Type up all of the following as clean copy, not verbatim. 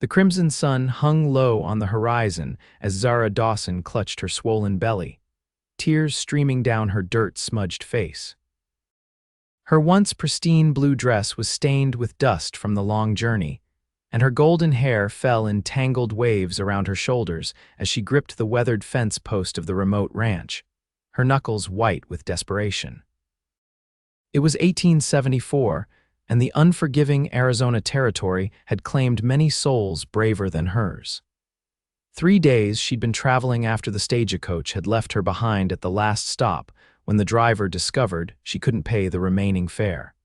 The crimson sun hung low on the horizon as Zara Dawson clutched her swollen belly, tears streaming down her dirt-smudged face. Her once pristine blue dress was stained with dust from the long journey, and her golden hair fell in tangled waves around her shoulders as she gripped the weathered fence post of the remote ranch, her knuckles white with desperation. It was 1874, and the unforgiving Arizona territory had claimed many souls braver than hers. 3 days she'd been traveling after the stagecoach had left her behind at the last stop when the driver discovered she couldn't pay the remaining fare.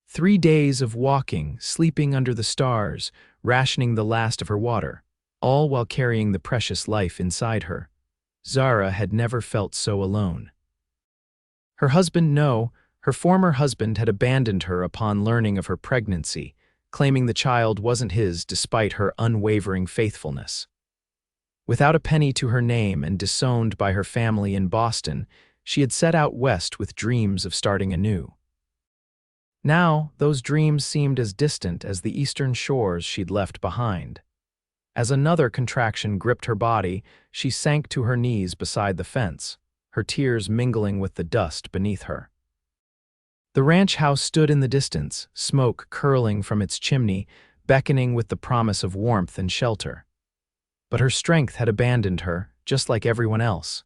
3 days of walking, sleeping under the stars, rationing the last of her water, all while carrying the precious life inside her. Zara had never felt so alone. Her former husband had abandoned her upon learning of her pregnancy, claiming the child wasn't his despite her unwavering faithfulness. Without a penny to her name and disowned by her family in Boston, she had set out west with dreams of starting anew. Now, those dreams seemed as distant as the eastern shores she'd left behind. As another contraction gripped her body, she sank to her knees beside the fence, her tears mingling with the dust beneath her. The ranch house stood in the distance, smoke curling from its chimney, beckoning with the promise of warmth and shelter. But her strength had abandoned her, just like everyone else.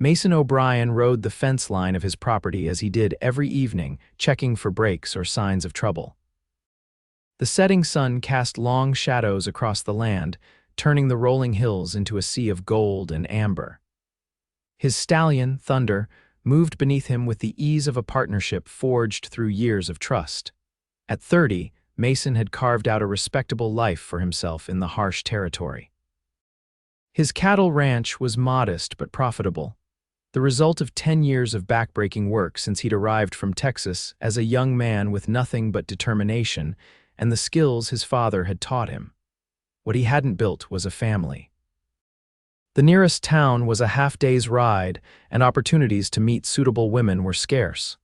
Mason O'Brien rode the fence line of his property as he did every evening, checking for breaks or signs of trouble. The setting sun cast long shadows across the land, turning the rolling hills into a sea of gold and amber. His stallion, Thunder, moved beneath him with the ease of a partnership forged through years of trust. At 30, Mason had carved out a respectable life for himself in the harsh territory. His cattle ranch was modest but profitable, the result of 10 years of backbreaking work since he'd arrived from Texas as a young man with nothing but determination and the skills his father had taught him. What he hadn't built was a family. The nearest town was a half-day's ride, and opportunities to meet suitable women were scarce.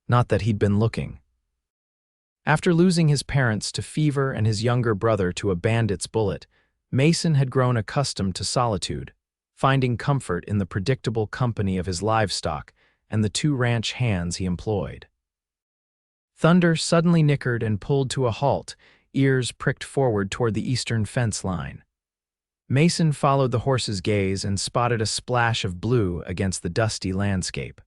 Not that he'd been looking. After losing his parents to fever and his younger brother to a bandit's bullet, Mason had grown accustomed to solitude, finding comfort in the predictable company of his livestock and the 2 ranch hands he employed. Thunder suddenly nickered and pulled to a halt, ears pricked forward toward the eastern fence line. Mason followed the horse's gaze and spotted a splash of blue against the dusty landscape.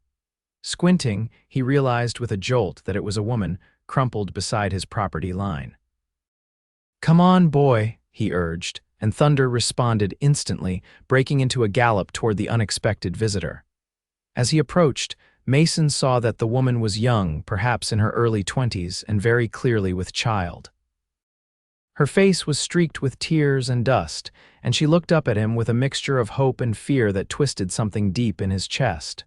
Squinting, he realized with a jolt that it was a woman crumpled beside his property line. "Come on, boy," he urged, and Thunder responded instantly, breaking into a gallop toward the unexpected visitor. As he approached, Mason saw that the woman was young, perhaps in her early 20s, and very clearly with child. Her face was streaked with tears and dust, and she looked up at him with a mixture of hope and fear that twisted something deep in his chest.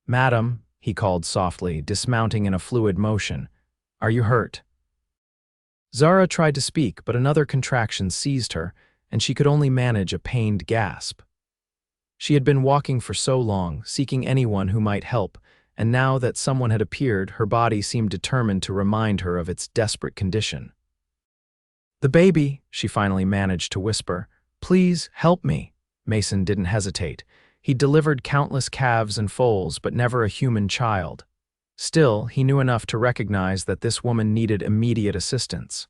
"Madam," he called softly, dismounting in a fluid motion, "are you hurt?" Zara tried to speak, but another contraction seized her, and she could only manage a pained gasp. She had been walking for so long, seeking anyone who might help, and now that someone had appeared, her body seemed determined to remind her of its desperate condition. "The baby," she finally managed to whisper. "Please, help me." Mason didn't hesitate. He'd delivered countless calves and foals, but never a human child. Still, he knew enough to recognize that this woman needed immediate assistance.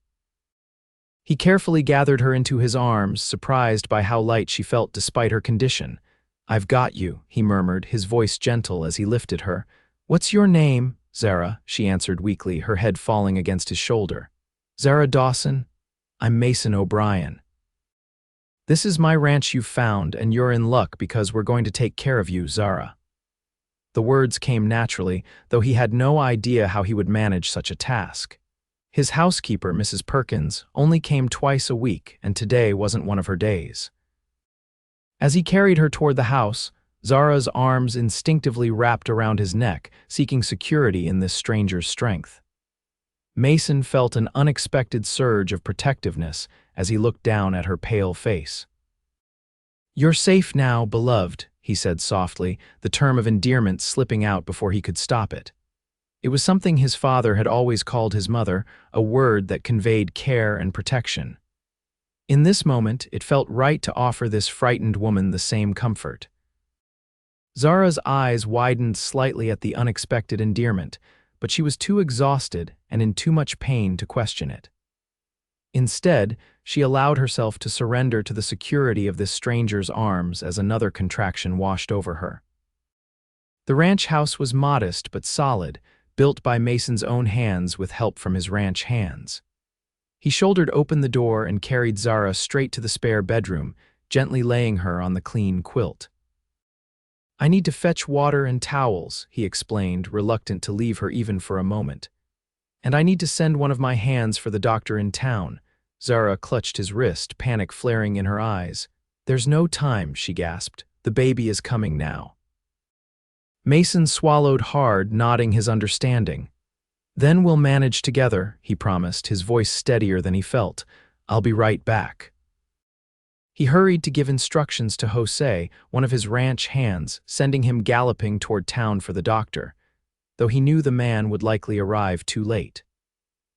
He carefully gathered her into his arms, surprised by how light she felt despite her condition. "I've got you," he murmured, his voice gentle as he lifted her. "What's your name?" "Zara," she answered weakly, her head falling against his shoulder. "Zara Dawson? I'm Mason O'Brien. This is my ranch you found, and you're in luck because we're going to take care of you, Zara." The words came naturally, though he had no idea how he would manage such a task. His housekeeper, Mrs. Perkins, only came twice a week, and today wasn't one of her days. As he carried her toward the house, Zara's arms instinctively wrapped around his neck, seeking security in this stranger's strength. Mason felt an unexpected surge of protectiveness as he looked down at her pale face. "You're safe now, beloved," he said softly, the term of endearment slipping out before he could stop it. It was something his father had always called his mother, a word that conveyed care and protection. In this moment, it felt right to offer this frightened woman the same comfort. Zara's eyes widened slightly at the unexpected endearment, but she was too exhausted and in too much pain to question it. Instead, she allowed herself to surrender to the security of this stranger's arms as another contraction washed over her. The ranch house was modest but solid, built by Mason's own hands with help from his ranch hands. He shouldered open the door and carried Zara straight to the spare bedroom, gently laying her on the clean quilt. "I need to fetch water and towels," he explained, reluctant to leave her even for a moment. "And I need to send one of my hands for the doctor in town." Zara clutched his wrist, panic flaring in her eyes. "There's no time," she gasped. "The baby is coming now." Mason swallowed hard, nodding his understanding. "Then we'll manage together," he promised, his voice steadier than he felt. "I'll be right back." He hurried to give instructions to Jose, one of his ranch hands, sending him galloping toward town for the doctor, though he knew the man would likely arrive too late.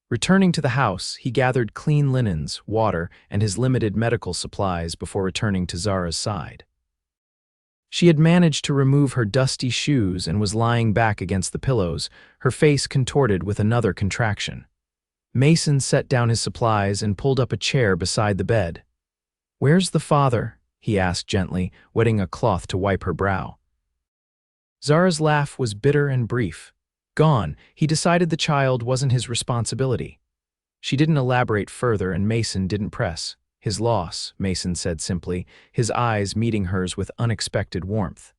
Returning to the house, he gathered clean linens, water, and his limited medical supplies before returning to Zara's side. She had managed to remove her dusty shoes and was lying back against the pillows, her face contorted with another contraction. Mason set down his supplies and pulled up a chair beside the bed. "Where's the father?" he asked gently, wetting a cloth to wipe her brow. Zara's laugh was bitter and brief. "Gone. He decided the child wasn't his responsibility." She didn't elaborate further and Mason didn't press. "His loss," Mason said simply, his eyes meeting hers with unexpected warmth.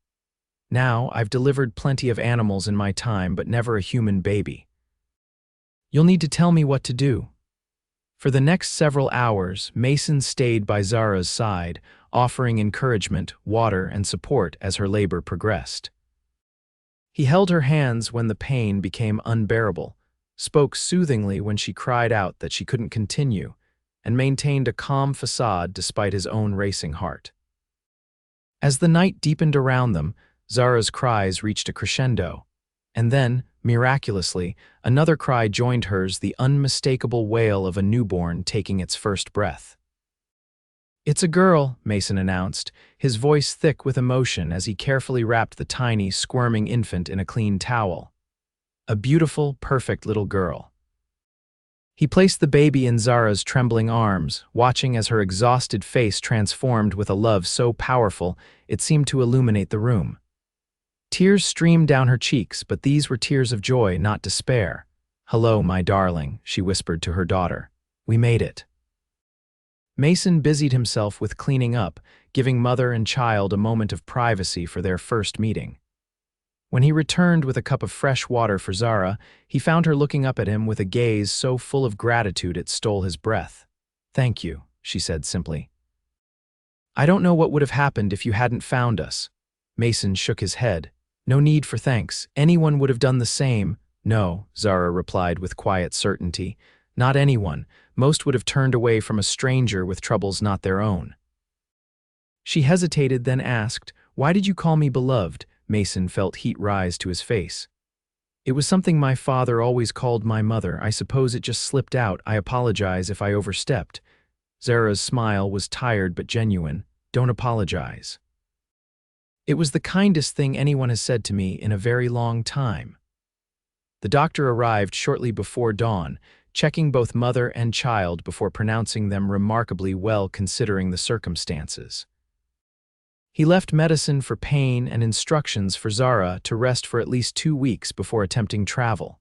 "Now, I've delivered plenty of animals in my time, but never a human baby. You'll need to tell me what to do." For the next several hours, Mason stayed by Zara's side, offering encouragement, water, and support as her labor progressed. He held her hands when the pain became unbearable, spoke soothingly when she cried out that she couldn't continue, and maintained a calm facade despite his own racing heart. As the night deepened around them, Zara's cries reached a crescendo, and then, miraculously, another cry joined hers, the unmistakable wail of a newborn taking its first breath. "It's a girl," Mason announced, his voice thick with emotion as he carefully wrapped the tiny, squirming infant in a clean towel. "A beautiful, perfect little girl." He placed the baby in Zara's trembling arms, watching as her exhausted face transformed with a love so powerful it seemed to illuminate the room. Tears streamed down her cheeks, but these were tears of joy, not despair. "Hello, my darling," she whispered to her daughter. "We made it." Mason busied himself with cleaning up, giving mother and child a moment of privacy for their first meeting. When he returned with a cup of fresh water for Zara, he found her looking up at him with a gaze so full of gratitude it stole his breath. "Thank you," she said simply. "I don't know what would have happened if you hadn't found us." Mason shook his head. "No need for thanks. Anyone would have done the same." "No," Zara replied with quiet certainty. "Not anyone. Most would have turned away from a stranger with troubles not their own." She hesitated, then asked, "Why did you call me beloved?" Mason felt heat rise to his face. "It was something my father always called my mother. I suppose it just slipped out. I apologize if I overstepped." Zara's smile was tired but genuine. "Don't apologize. It was the kindest thing anyone has said to me in a very long time." The doctor arrived shortly before dawn, checking both mother and child before pronouncing them remarkably well considering the circumstances. He left medicine for pain and instructions for Zara to rest for at least 2 weeks before attempting travel.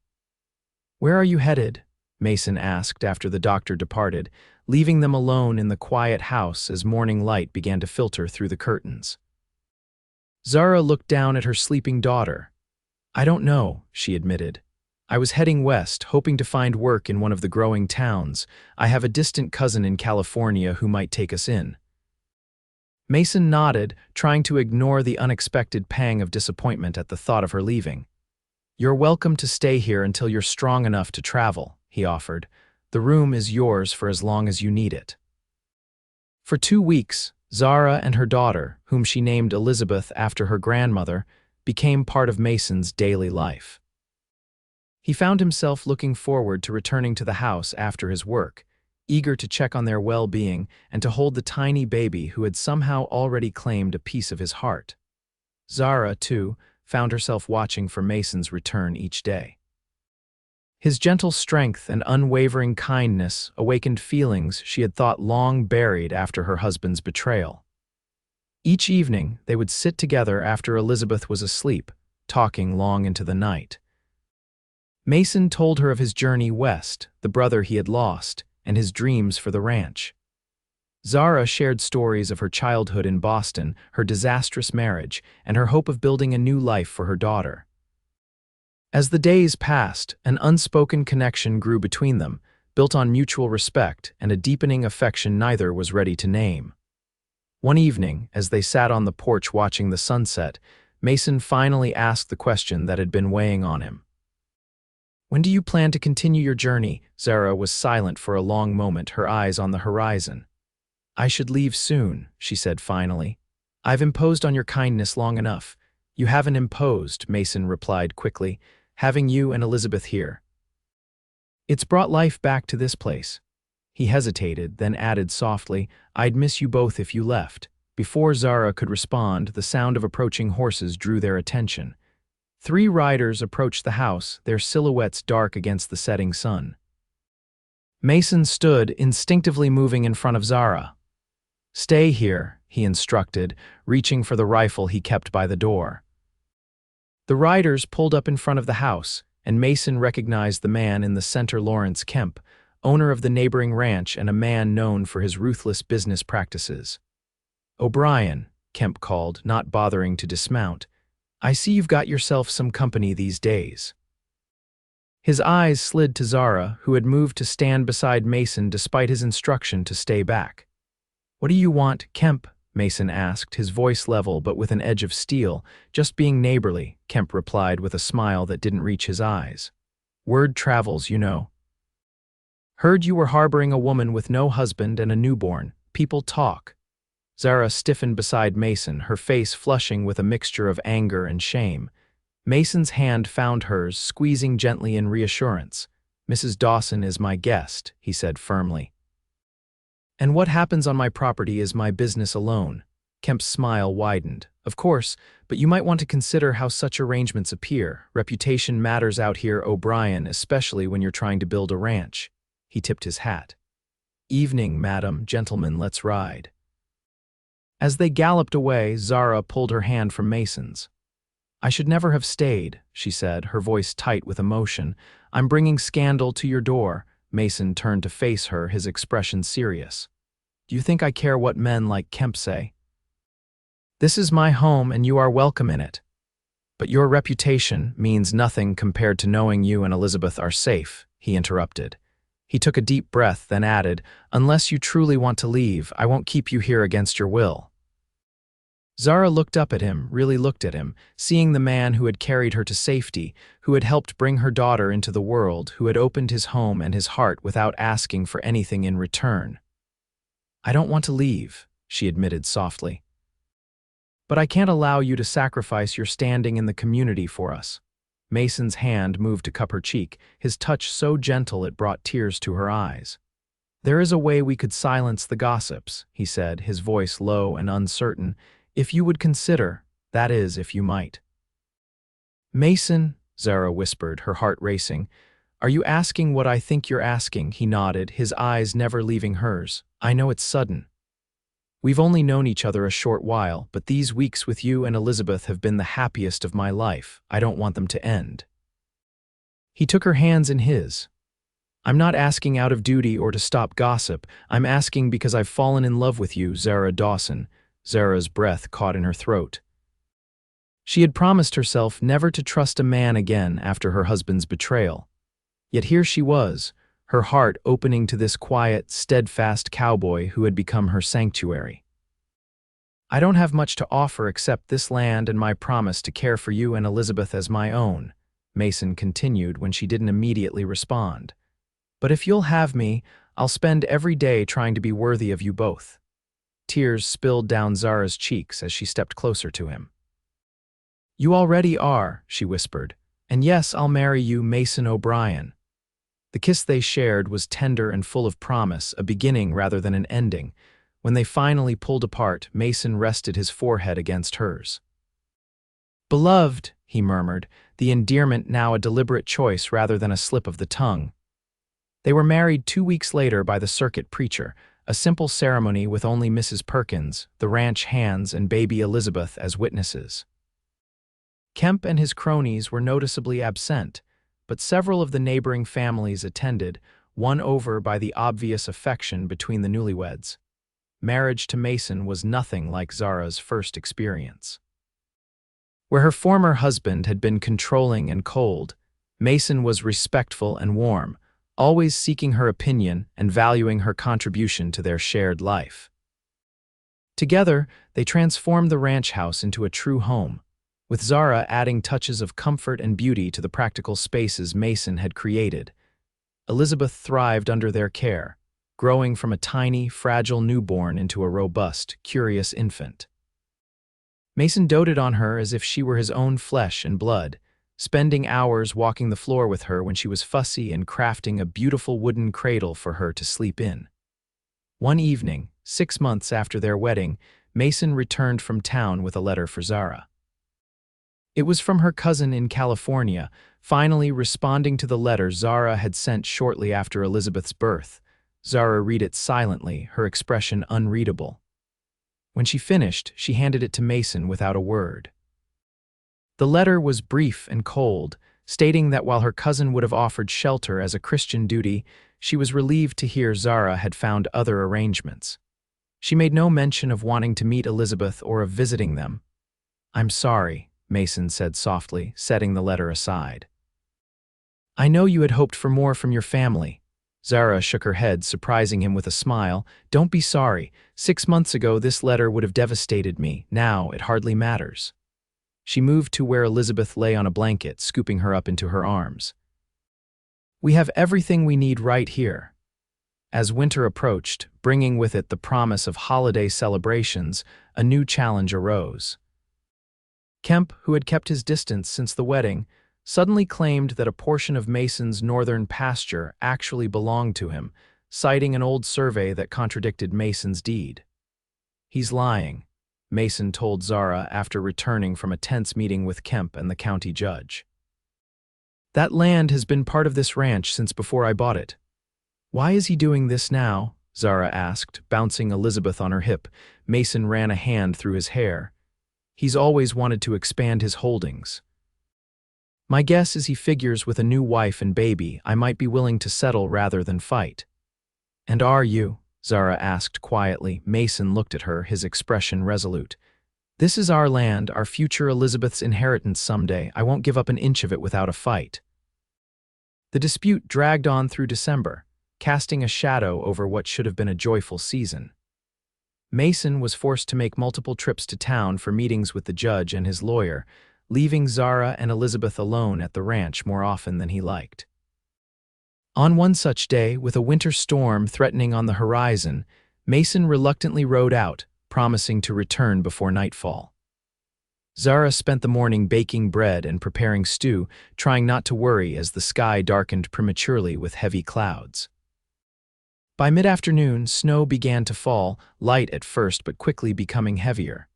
"Where are you headed?" Mason asked after the doctor departed, leaving them alone in the quiet house as morning light began to filter through the curtains. Zara looked down at her sleeping daughter. "I don't know," she admitted. "I was heading west, hoping to find work in one of the growing towns. I have a distant cousin in California who might take us in." Mason nodded, trying to ignore the unexpected pang of disappointment at the thought of her leaving. "You're welcome to stay here until you're strong enough to travel," he offered. "The room is yours for as long as you need it." For 2 weeks, Zara and her daughter, whom she named Elizabeth after her grandmother, became part of Mason's daily life. He found himself looking forward to returning to the house after his work, eager to check on their well-being and to hold the tiny baby who had somehow already claimed a piece of his heart. Zara, too, found herself watching for Mason's return each day. His gentle strength and unwavering kindness awakened feelings she had thought long buried after her husband's betrayal. Each evening, they would sit together after Elizabeth was asleep, talking long into the night. Mason told her of his journey west, the brother he had lost, and his dreams for the ranch. Zara shared stories of her childhood in Boston, her disastrous marriage, and her hope of building a new life for her daughter. As the days passed, an unspoken connection grew between them, built on mutual respect and a deepening affection neither was ready to name. One evening, as they sat on the porch watching the sunset, Mason finally asked the question that had been weighing on him. "When do you plan to continue your journey?" Zara was silent for a long moment, her eyes on the horizon. "I should leave soon," she said finally. "I've imposed on your kindness long enough." "You haven't imposed," Mason replied quickly, "having you and Elizabeth here. It's brought life back to this place." He hesitated, then added softly, "I'd miss you both if you left." Before Zara could respond, the sound of approaching horses drew their attention. 3 riders approached the house, their silhouettes dark against the setting sun. Mason stood, instinctively moving in front of Zara. "Stay here," he instructed, reaching for the rifle he kept by the door. The riders pulled up in front of the house, and Mason recognized the man in the center, Lawrence Kemp, owner of the neighboring ranch and a man known for his ruthless business practices. "O'Brien," Kemp called, not bothering to dismount, "I see you've got yourself some company these days." His eyes slid to Zara, who had moved to stand beside Mason despite his instruction to stay back. "What do you want, Kemp?" Mason asked, his voice level but with an edge of steel. "Just being neighborly," Kemp replied with a smile that didn't reach his eyes. "Word travels, you know. Heard you were harboring a woman with no husband and a newborn. People talk." Zara stiffened beside Mason, her face flushing with a mixture of anger and shame. Mason's hand found hers, squeezing gently in reassurance. "Mrs. Dawson is my guest," he said firmly. "And what happens on my property is my business alone." Kemp's smile widened. "Of course, but you might want to consider how such arrangements appear. Reputation matters out here, O'Brien, especially when you're trying to build a ranch." He tipped his hat. "Evening, madam, gentlemen, let's ride." As they galloped away, Zara pulled her hand from Mason's. "I should never have stayed," she said, her voice tight with emotion. "I'm bringing scandal to your door." Mason turned to face her, his expression serious. "Do you think I care what men like Kemp say? This is my home and you are welcome in it. But your reputation means nothing compared to knowing you and Elizabeth are safe," he interrupted. He took a deep breath, then added, "Unless you truly want to leave, I won't keep you here against your will." Zara looked up at him, really looked at him, seeing the man who had carried her to safety, who had helped bring her daughter into the world, who had opened his home and his heart without asking for anything in return. "I don't want to leave," she admitted softly. "But I can't allow you to sacrifice your standing in the community for us." Mason's hand moved to cup her cheek, his touch so gentle it brought tears to her eyes. "There is a way we could silence the gossips," he said, his voice low and uncertain. "If you would consider, that is, if you might." "Mason," Zara whispered, her heart racing, "are you asking what I think you're asking?" He nodded, his eyes never leaving hers. "I know it's sudden. We've only known each other a short while, but these weeks with you and Elizabeth have been the happiest of my life. I don't want them to end." He took her hands in his. "I'm not asking out of duty or to stop gossip. I'm asking because I've fallen in love with you, Zara Dawson." Zara's breath caught in her throat. She had promised herself never to trust a man again after her husband's betrayal. Yet here she was, her heart opening to this quiet, steadfast cowboy who had become her sanctuary. "I don't have much to offer except this land and my promise to care for you and Elizabeth as my own," Mason continued when she didn't immediately respond. "But if you'll have me, I'll spend every day trying to be worthy of you both." Tears spilled down Zara's cheeks as she stepped closer to him. "You already are," she whispered. "And yes, I'll marry you, Mason O'Brien." The kiss they shared was tender and full of promise, a beginning rather than an ending. When they finally pulled apart, Mason rested his forehead against hers. "Beloved," he murmured, the endearment now a deliberate choice rather than a slip of the tongue. They were married 2 weeks later by the circuit preacher, a simple ceremony with only Mrs. Perkins, the ranch hands, and baby Elizabeth as witnesses. Kemp and his cronies were noticeably absent, but several of the neighboring families attended, won over by the obvious affection between the newlyweds. Marriage to Mason was nothing like Zara's first experience. Where her former husband had been controlling and cold, Mason was respectful and warm, always seeking her opinion and valuing her contribution to their shared life. Together, they transformed the ranch house into a true home, with Zara adding touches of comfort and beauty to the practical spaces Mason had created. Elizabeth thrived under their care, growing from a tiny, fragile newborn into a robust, curious infant. Mason doted on her as if she were his own flesh and blood, spending hours walking the floor with her when she was fussy and crafting a beautiful wooden cradle for her to sleep in. One evening, 6 months after their wedding, Mason returned from town with a letter for Zara. It was from her cousin in California, finally responding to the letter Zara had sent shortly after Elizabeth's birth. Zara read it silently, her expression unreadable. When she finished, she handed it to Mason without a word. The letter was brief and cold, stating that while her cousin would have offered shelter as a Christian duty, she was relieved to hear Zara had found other arrangements. She made no mention of wanting to meet Elizabeth or of visiting them. "I'm sorry," Mason said softly, setting the letter aside. "I know you had hoped for more from your family." Zara shook her head, surprising him with a smile. "Don't be sorry. 6 months ago, this letter would have devastated me. Now, it hardly matters." She moved to where Elizabeth lay on a blanket, scooping her up into her arms. "We have everything we need right here." As winter approached, bringing with it the promise of holiday celebrations, a new challenge arose. Kemp, who had kept his distance since the wedding, suddenly claimed that a portion of Mason's northern pasture actually belonged to him, citing an old survey that contradicted Mason's deed. "He's lying," Mason told Zara after returning from a tense meeting with Kemp and the county judge. "That land has been part of this ranch since before I bought it." "Why is he doing this now?" Zara asked, bouncing Elizabeth on her hip. Mason ran a hand through his hair. "He's always wanted to expand his holdings. My guess is he figures with a new wife and baby, I might be willing to settle rather than fight." "And are you?" Zara asked quietly. Mason looked at her, his expression resolute. "This is our land, our future Elizabeth's inheritance someday. I won't give up an inch of it without a fight." The dispute dragged on through December, casting a shadow over what should have been a joyful season. Mason was forced to make multiple trips to town for meetings with the judge and his lawyer, leaving Zara and Elizabeth alone at the ranch more often than he liked. On one such day, with a winter storm threatening on the horizon, Mason reluctantly rode out, promising to return before nightfall. Zara spent the morning baking bread and preparing stew, trying not to worry as the sky darkened prematurely with heavy clouds. By mid-afternoon, snow began to fall, light at first but quickly becoming heavier.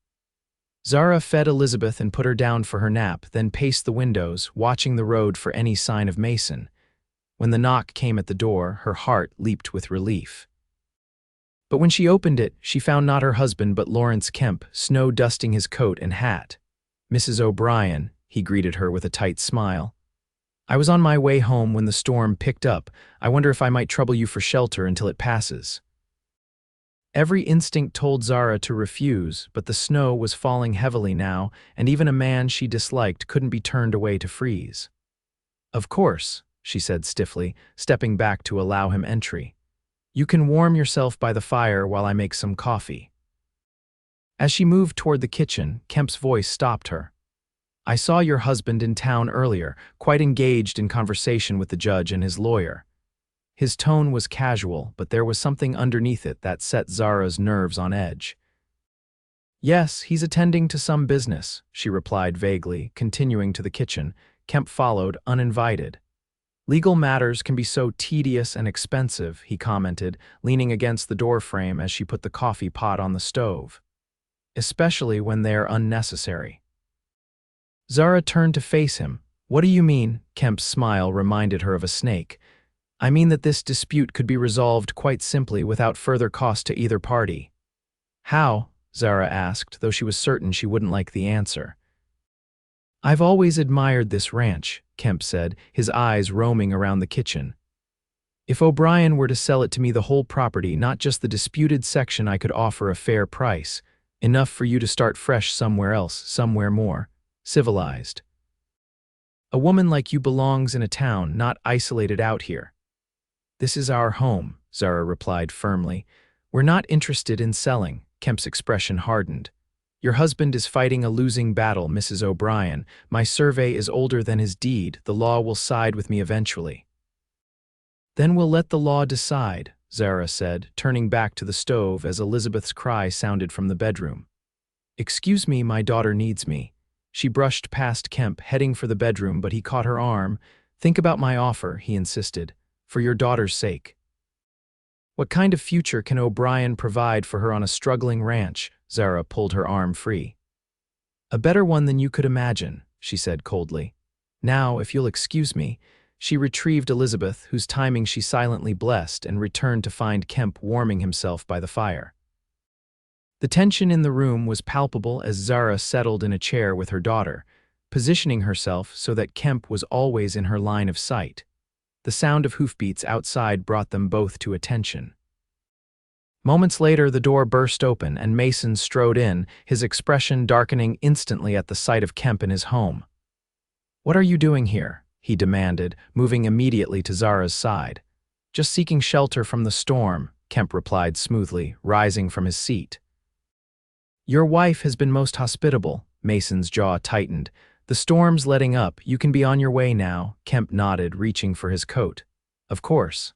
Zara fed Elizabeth and put her down for her nap, then paced the windows, watching the road for any sign of Mason. When the knock came at the door, her heart leaped with relief. But when she opened it, she found not her husband but Lawrence Kemp, snow-dusting his coat and hat. "Mrs. O'Brien," he greeted her with a tight smile. "I was on my way home when the storm picked up. I wonder if I might trouble you for shelter until it passes." Every instinct told Zara to refuse, but the snow was falling heavily now, and even a man she disliked couldn't be turned away to freeze. "Of course," she said stiffly, stepping back to allow him entry. "You can warm yourself by the fire while I make some coffee." As she moved toward the kitchen, Kemp's voice stopped her. "I saw your husband in town earlier, quite engaged in conversation with the judge and his lawyer." His tone was casual, but there was something underneath it that set Zara's nerves on edge. "Yes, he's attending to some business," she replied vaguely, continuing to the kitchen. Kemp followed, uninvited. Legal matters can be so tedious and expensive, he commented, leaning against the doorframe as she put the coffee pot on the stove. Especially when they are unnecessary. Zara turned to face him. What do you mean? Kemp's smile reminded her of a snake. I mean that this dispute could be resolved quite simply without further cost to either party. How? Zara asked, though she was certain she wouldn't like the answer. I've always admired this ranch, Kemp said, his eyes roaming around the kitchen. If O'Brien were to sell it to me the whole property, not just the disputed section, I could offer a fair price, enough for you to start fresh somewhere else, somewhere more civilized. A woman like you belongs in a town, not isolated out here. This is our home, Zara replied firmly. We're not interested in selling. Kemp's expression hardened. Your husband is fighting a losing battle, Mrs. O'Brien. My survey is older than his deed. The law will side with me eventually. Then we'll let the law decide, Zara said, turning back to the stove as Elizabeth's cry sounded from the bedroom. Excuse me, my daughter needs me. She brushed past Kemp, heading for the bedroom, but he caught her arm. Think about my offer, he insisted, for your daughter's sake. What kind of future can O'Brien provide for her on a struggling ranch? Zara pulled her arm free. A better one than you could imagine, she said coldly. Now, if you'll excuse me, she retrieved Elizabeth, whose timing she silently blessed, and returned to find Kemp warming himself by the fire. The tension in the room was palpable as Zara settled in a chair with her daughter, positioning herself so that Kemp was always in her line of sight. The sound of hoofbeats outside brought them both to attention. Moments later, the door burst open and Mason strode in, his expression darkening instantly at the sight of Kemp in his home. What are you doing here? He demanded, moving immediately to Zara's side. Just seeking shelter from the storm, Kemp replied smoothly, rising from his seat. Your wife has been most hospitable, Mason's jaw tightened. The storm's letting up, you can be on your way now, Kemp nodded, reaching for his coat. Of course.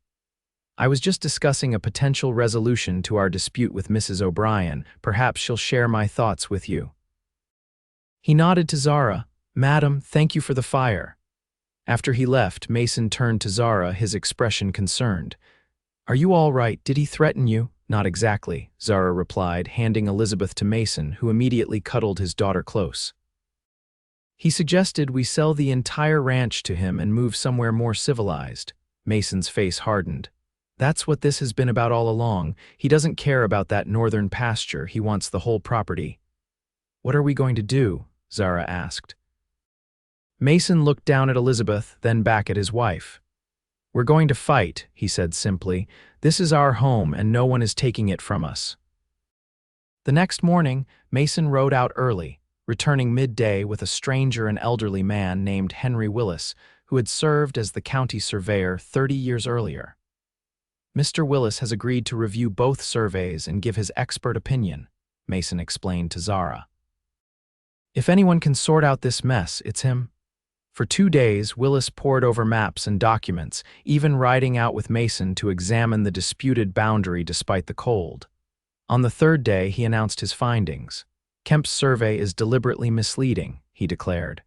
I was just discussing a potential resolution to our dispute with Mrs. O'Brien. Perhaps she'll share my thoughts with you. He nodded to Zara. Madam, thank you for the fire. After he left, Mason turned to Zara, his expression concerned. Are you all right? Did he threaten you? Not exactly, Zara replied, handing Elizabeth to Mason, who immediately cuddled his daughter close. He suggested we sell the entire ranch to him and move somewhere more civilized. Mason's face hardened. That's what this has been about all along. He doesn't care about that northern pasture, he wants the whole property. What are we going to do? Zara asked. Mason looked down at Elizabeth, then back at his wife. We're going to fight, he said simply. This is our home and no one is taking it from us. The next morning, Mason rode out early, returning midday with a stranger, an elderly man named Henry Willis, who had served as the county surveyor 30 years earlier. Mr. Willis has agreed to review both surveys and give his expert opinion, Mason explained to Zara. If anyone can sort out this mess, it's him. For 2 days, Willis pored over maps and documents, even riding out with Mason to examine the disputed boundary despite the cold. On the 3rd day, he announced his findings. Kemp's survey is deliberately misleading, he declared.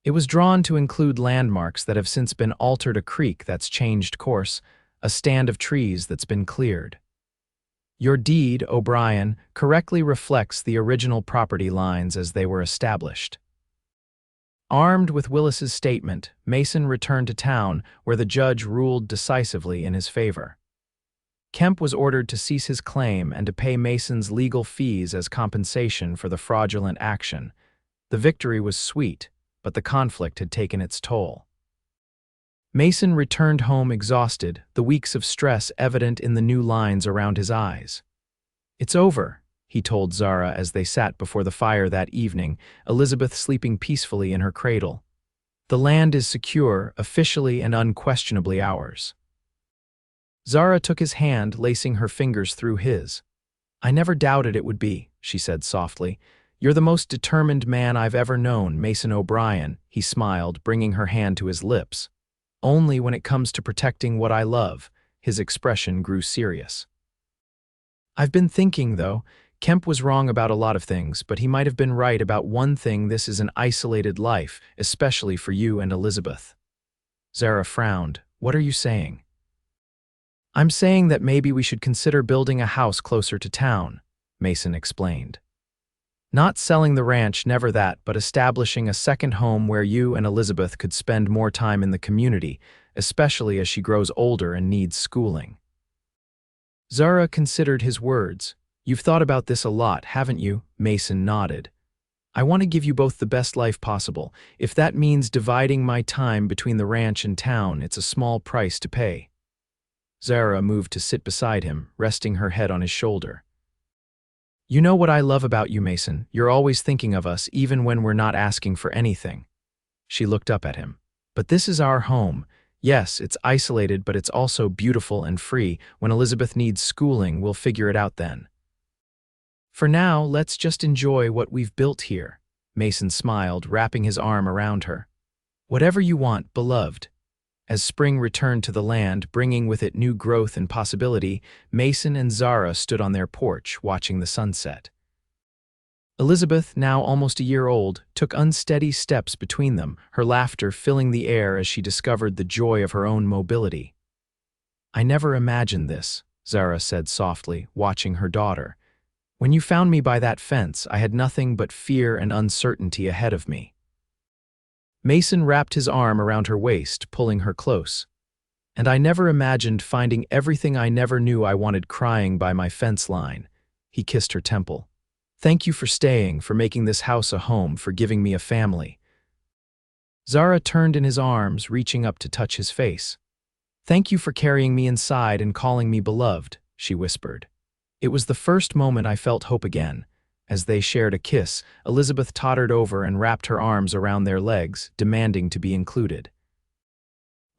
It was drawn to include landmarks that have since been altered, a creek that's changed course, a stand of trees that's been cleared. Your deed, O'Brien, correctly reflects the original property lines as they were established. Armed with Willis's statement, Mason returned to town, where the judge ruled decisively in his favor. Kemp was ordered to cease his claim and to pay Mason's legal fees as compensation for the fraudulent action. The victory was sweet, but the conflict had taken its toll. Mason returned home exhausted, the weeks of stress evident in the new lines around his eyes. It's over, he told Zara as they sat before the fire that evening, Elizabeth sleeping peacefully in her cradle. The land is secure, officially and unquestionably ours. Zara took his hand, lacing her fingers through his. I never doubted it would be, she said softly. You're the most determined man I've ever known, Mason O'Brien, he smiled, bringing her hand to his lips. Only when it comes to protecting what I love, his expression grew serious. I've been thinking, though, Kemp was wrong about a lot of things, but he might have been right about one thing: this is an isolated life, especially for you and Elizabeth. Zara frowned. What are you saying? I'm saying that maybe we should consider building a house closer to town, Mason explained. Not selling the ranch, never that, but establishing a second home where you and Elizabeth could spend more time in the community, especially as she grows older and needs schooling. Zara considered his words. You've thought about this a lot, haven't you? Mason nodded. I want to give you both the best life possible. If that means dividing my time between the ranch and town, it's a small price to pay. Zara moved to sit beside him, resting her head on his shoulder. You know what I love about you, Mason. You're always thinking of us, even when we're not asking for anything. She looked up at him. But this is our home. Yes, it's isolated, but it's also beautiful and free. When Elizabeth needs schooling, we'll figure it out then. For now, let's just enjoy what we've built here. Mason smiled, wrapping his arm around her. Whatever you want, beloved. As spring returned to the land, bringing with it new growth and possibility, Mason and Zara stood on their porch, watching the sunset. Elizabeth, now almost a year old, took unsteady steps between them, her laughter filling the air as she discovered the joy of her own mobility. I never imagined this, Zara said softly, watching her daughter. When you found me by that fence, I had nothing but fear and uncertainty ahead of me. Mason wrapped his arm around her waist, pulling her close. And I never imagined finding everything I never knew I wanted crying by my fence line. He kissed her temple. Thank you for staying, for making this house a home, for giving me a family. Zara turned in his arms, reaching up to touch his face. Thank you for carrying me inside and calling me beloved, she whispered. It was the first moment I felt hope again. As they shared a kiss, Elizabeth tottered over and wrapped her arms around their legs, demanding to be included.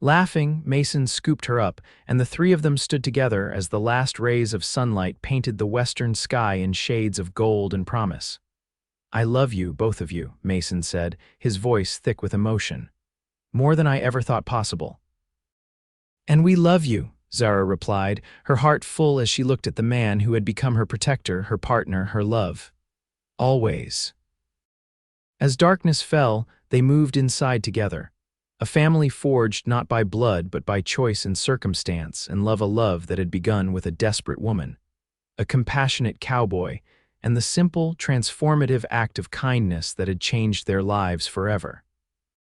Laughing, Mason scooped her up, and the three of them stood together as the last rays of sunlight painted the western sky in shades of gold and promise. I love you, both of you, Mason said, his voice thick with emotion. More than I ever thought possible. And we love you, Zara replied, her heart full as she looked at the man who had become her protector, her partner, her love. Always. As darkness fell, they moved inside together. A family forged not by blood but by choice and circumstance, and a love that had begun with a desperate woman, a compassionate cowboy, and the simple, transformative act of kindness that had changed their lives forever.